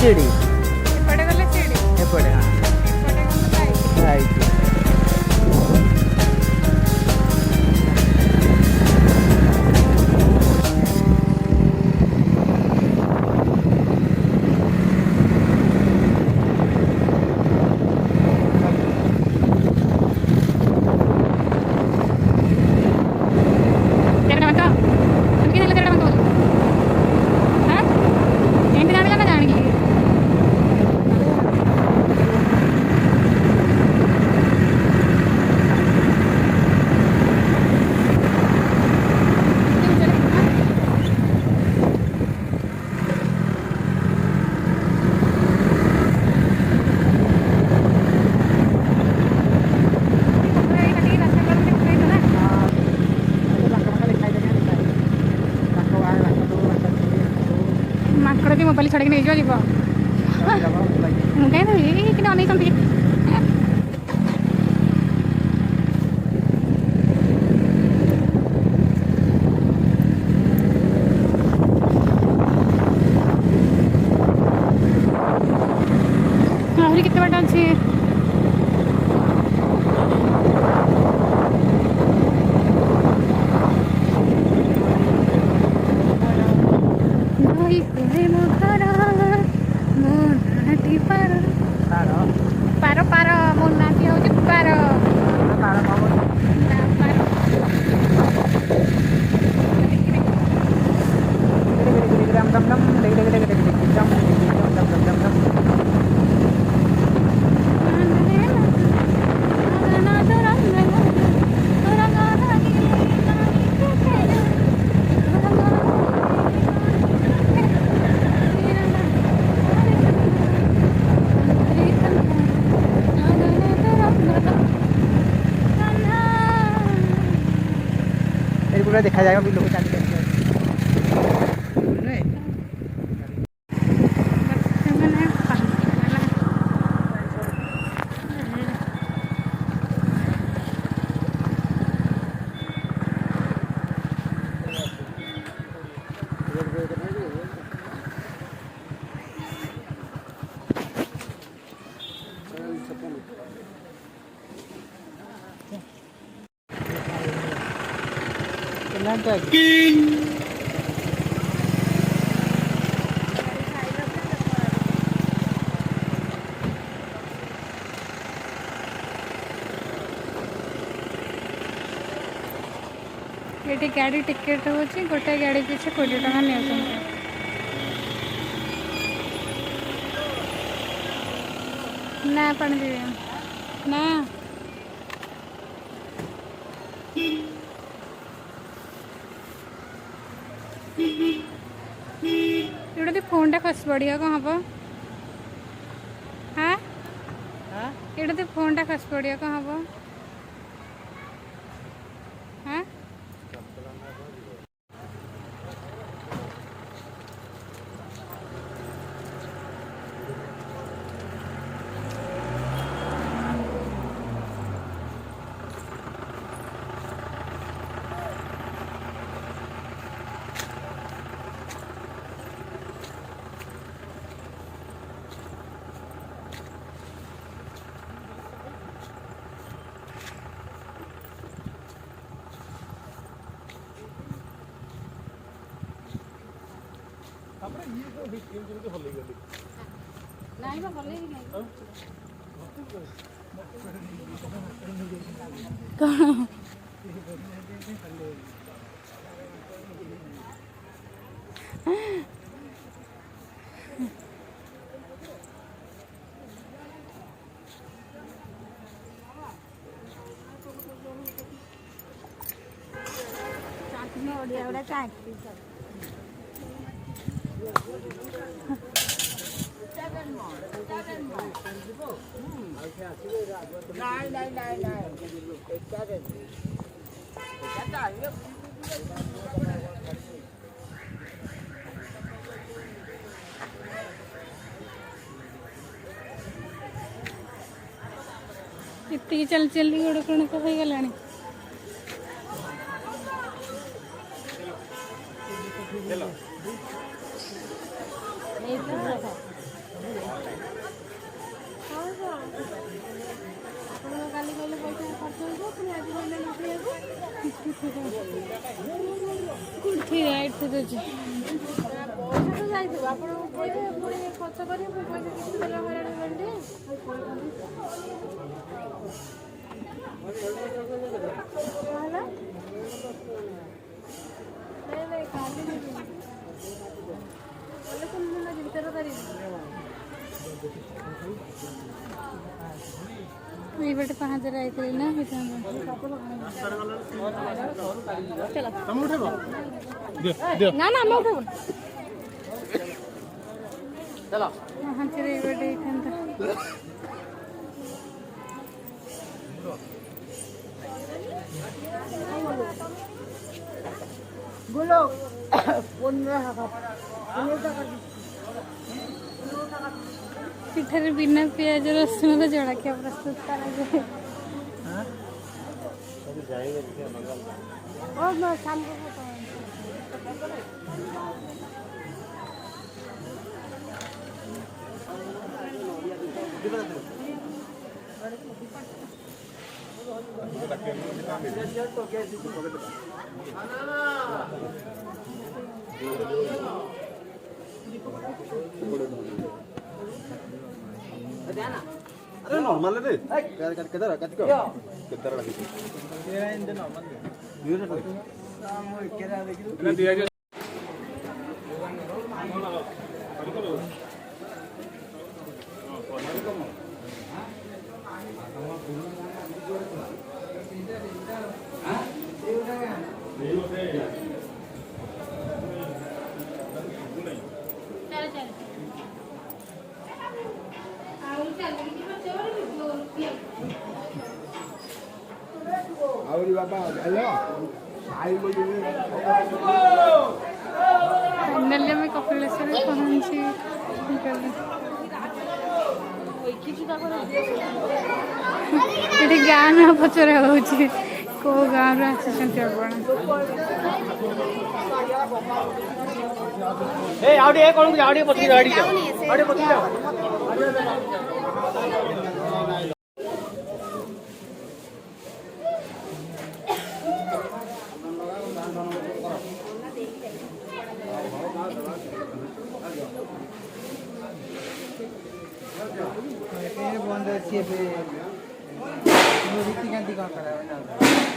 सीढ़ी एपटे गले सीढ़ी एपटे हाँ एपटे गले बाइक बाइक ମାଙ୍କଡ଼ ମୋବାଇଲ ଛଡ଼େଇକି ନେଇଯିବ ଯିବ ମୁଁ କାହିଁ ଦେବି କିନ୍ତୁ ଅନେଇଛନ୍ତି ଆହୁରି କେତେ ବାଟ ଅଛି ପାର ପାର ମୋ ନାତି ହଉଛି ପାର देखा जाएगा भी लोग चालू ये गाड़ी टिकेट होची गोटे गाड़ी पीछे 20 टका ने ना पानी दे ना ये फोन टा खस पड़िया कौन हम हाँ ये फोन टा खस पड़िया कौन हम हाँ इतनी चल चली गोड़ कण तो हो गलानी କୋଉଠି ରାଇଟ୍ ରେ ଅଛି ପଇସା ତ ଯାଇଥିବ ଆପଣଙ୍କୁ ପଇସା ପୁଣି ଖର୍ଚ୍ଚ କରିବେ ପଇସା କିଛି ଦେଲା ହଇରାଣ ହେବେନି ହେଲା ନାଇଁ କାଲି ଯିବି ଗଲେ କୋଉ ଦିନ ଯିବି 13 ତାରିଖ ଏଇ ବାଟେ ପାହାଚରେ ଆଇଥିଲି ନା ହେଇଥାନ୍ତା ନା ନା ଆମେ ଉଠେଇବୁ ଚାଲ ପାହାଚରେ ଏଇ ବାଟେ ହେଇଥାନ୍ତା बोलो ପିଠାରେ ବିନା ପିଆଜ ରସୁଣର ଜଳଖିଆ ପ୍ରସ୍ତୁତ କରାଯାଏ अरे नॉर्मल रे किधर किधर आवरी बाबा हेलो आई बोलिए फाइनाली ଆମେ କପିଳେଶ୍ୱରରେ ପହଞ୍ଚି ଗଲୁ ଏଠି ଗାଁ ନାଁ ପଚରା ହେଉଛି କେଉଁ ଗାଁରୁ ଆସିଛନ୍ତି ଆପଣ ए आउडी ए कोन आउडी पति आउडी आउडी पति जाओ ये बंद है पे रीति गांधी का करा है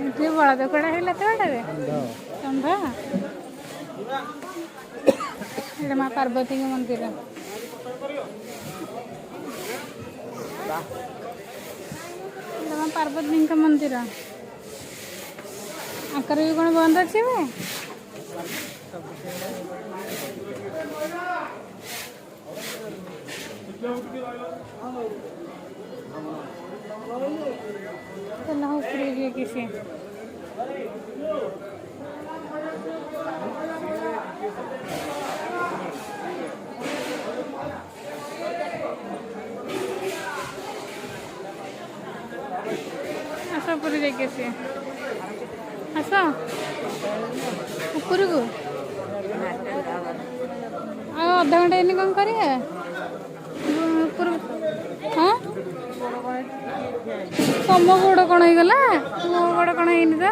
ଏଠି ବଳଦ କଡ଼ା ହେଇଲା ତ ବାଟରେ ଷଣ୍ଢ ଏଇଟା ମା ପାର୍ବତୀଙ୍କ ମନ୍ଦିର ଏଇଟା ମା ପାର୍ବତୀଙ୍କ ମନ୍ଦିର ଆଙ୍କର ବି କ'ଣ ବନ୍ଦ ଅଛି ଏବେ चला ऊपरी लिए किसी आस ऊपर जाके सी आस ऊपर को अधा घंटा इन कौन करिए ऊपर हाँ तम गोड़ कौन हो गला मो गोड़ कौन है तो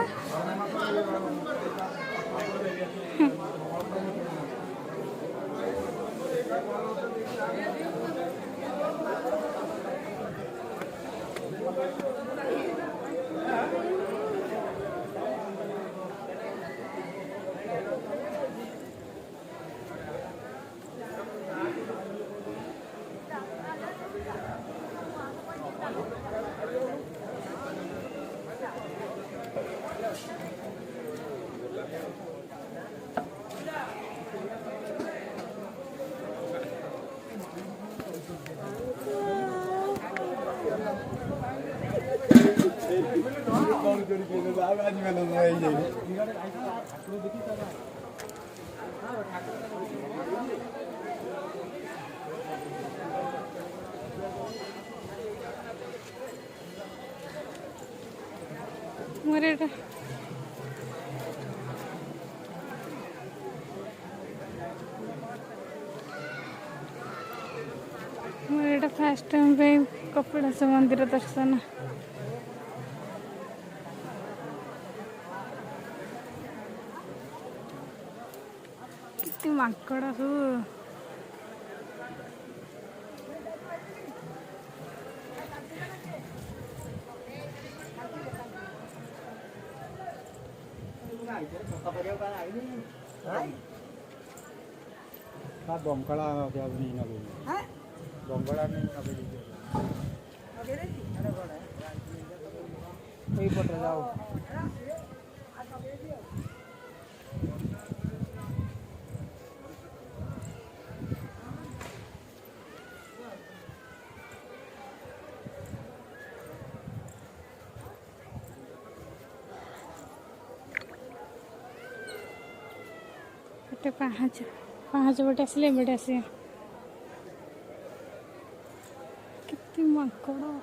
ଏଇଟା ମୋର ଏଇଟା ଫାଷ୍ଟ ଟାଇମ୍ ପାଇଁ କପିଳାସ ମନ୍ଦିର ଦର୍ଶନ। କେତେ ମାଙ୍କଡ଼ ସବୁ। ବଙ୍ଗଳା ନଗେଇ ବଙ୍ଗଳା ଏଇପଟେ ଯାଉ ଗୋଟେ ପାହାଚ ପଟେ ଆସିଲେ ଏପଟେ ଆସିବେ। କେତେ ମାଙ୍କଡ଼।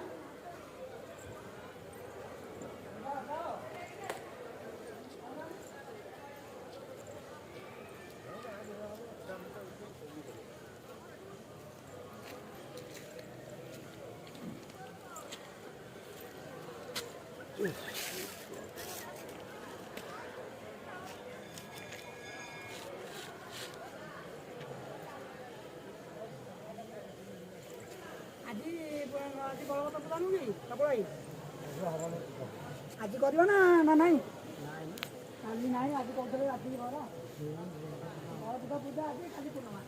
ଆଜି କରିବ ନା ନାଇଁ? କାଲି ନାହିଁ, ଆଜି କରୁଥିଲେ ରାତିକି ଘର ପୂଜା ଆଜି ଖାଲି ପୂର୍ଣ୍ଣିମା।